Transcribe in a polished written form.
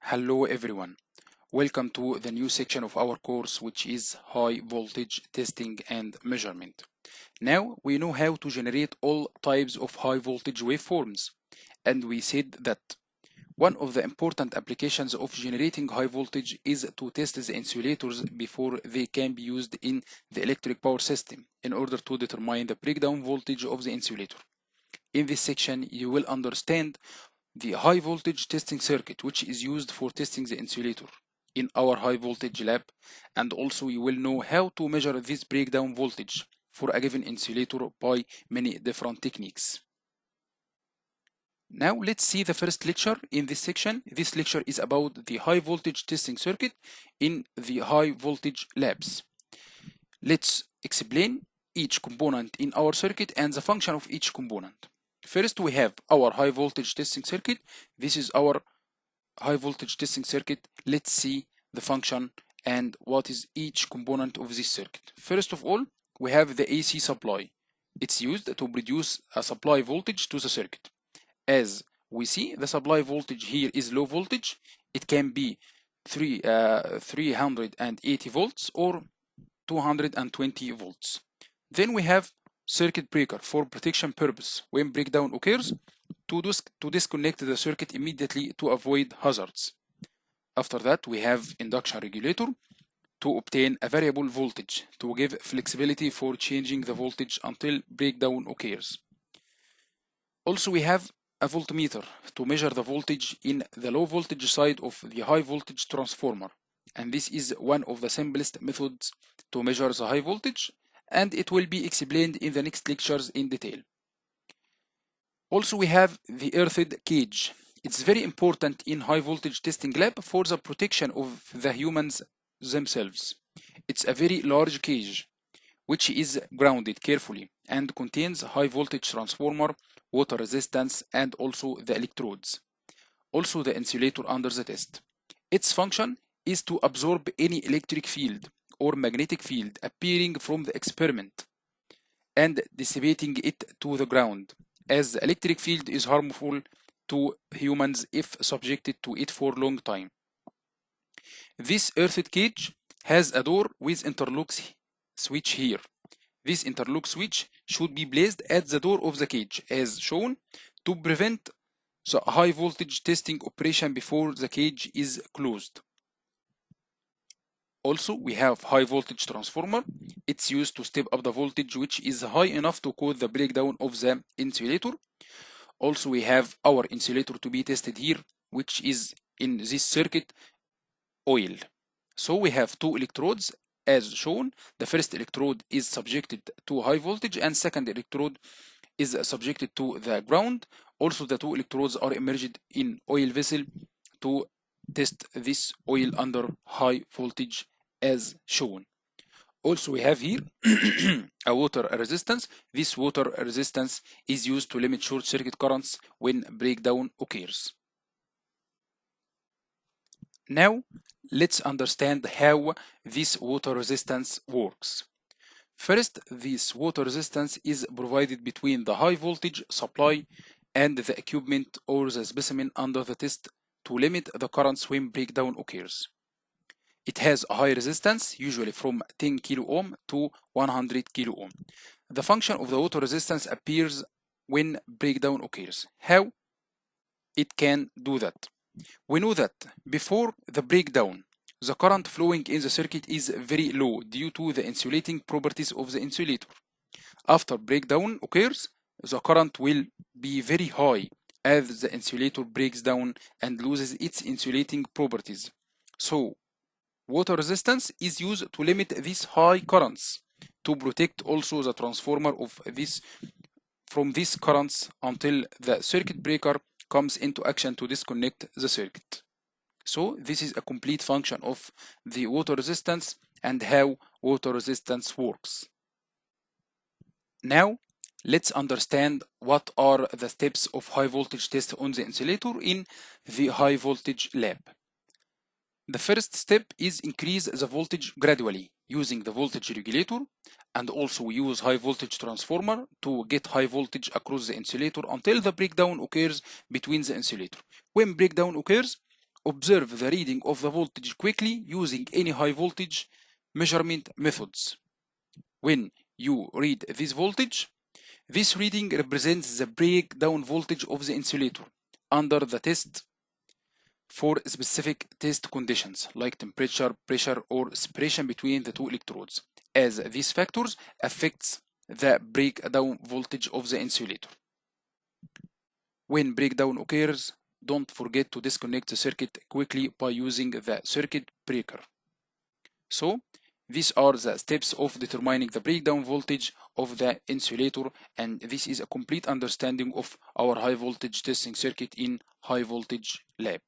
Hello everyone. Welcome to the new section of our course, which is high voltage testing and measurement. Now we know how to generate all types of high voltage waveforms, and we said that one of the important applications of generating high voltage is to test the insulators before they can be used in the electric power system in order to determine the breakdown voltage of the insulator. In this section, you will understand the high voltage testing circuit, which is used for testing the insulator in our high voltage lab, and also you will know how to measure this breakdown voltage for a given insulator by many different techniques. Now let's see the first lecture in this section. This lecture is about the high voltage testing circuit in the high voltage labs. Let's explain each component in our circuit and the function of each component. First, we have our high voltage testing circuit. This is our high voltage testing circuit. Let's see the function and what is each component of this circuit. First of all, we have the AC supply. It's used to produce a supply voltage to the circuit. As we see, the supply voltage here is low voltage. It can be 380 volts or 220 volts. Then we have circuit breaker for protection purpose. When breakdown occurs, to disconnect the circuit immediately to avoid hazards. After that, we have induction regulator to obtain a variable voltage to give flexibility for changing the voltage until breakdown occurs. Also, we have a voltmeter to measure the voltage in the low voltage side of the high voltage transformer, and this is one of the simplest methods to measure the high voltage, and it will be explained in the next lectures in detail. Also, we have the earthed cage. It's very important in high voltage testing lab for the protection of the humans themselves. It's a very large cage which is grounded carefully and contains high voltage transformer, water resistance, and also the electrodes. Also the insulator under the test. Its function is to absorb any electric field or magnetic field appearing from the experiment and dissipating it to the ground, as the electric field is harmful to humans if subjected to it for a long time. This earthed cage has a door with interlock switch here. This interlock switch should be placed at the door of the cage as shown to prevent the high voltage testing operation before the cage is closed. Also, we have high voltage transformer. It's used to step up the voltage which is high enough to cause the breakdown of the insulator. Also, we have our insulator to be tested here, which is in this circuit oil. So we have two electrodes as shown. The first electrode is subjected to high voltage and second electrode is subjected to the ground. Also, the two electrodes are immersed in oil vessel to test this oil under high voltage as shown. Also, we have here a water resistance. This water resistance is used to limit short circuit currents when breakdown occurs. Now, let's understand how this water resistance works. First, this water resistance is provided between the high voltage supply and the equipment or the specimen under the test to limit the currents when breakdown occurs. It has a high resistance, usually from 10 kilo ohm to 100 kilo ohm. The function of the water resistance appears when breakdown occurs. How it can do that? We know that before the breakdown, the current flowing in the circuit is very low due to the insulating properties of the insulator. After breakdown occurs, the current will be very high as the insulator breaks down and loses its insulating properties. So, water resistance is used to limit these high currents to protect also the transformer of this from these currents until the circuit breaker comes into action to disconnect the circuit. So this is a complete function of the water resistance and how water resistance works. Now let's understand what are the steps of high voltage test on the insulator in the high voltage lab. The first step is increase the voltage gradually using the voltage regulator, and also we use high voltage transformer to get high voltage across the insulator until the breakdown occurs between the insulator. When breakdown occurs, observe the reading of the voltage quickly using any high voltage measurement methods. When you read this voltage, this reading represents the breakdown voltage of the insulator under the test for specific test conditions like temperature, pressure, or separation between the two electrodes, as these factors affects the breakdown voltage of the insulator. When breakdown occurs, don't forget to disconnect the circuit quickly by using the circuit breaker. So, these are the steps of determining the breakdown voltage of the insulator, and this is a complete understanding of our high voltage testing circuit in high voltage lab.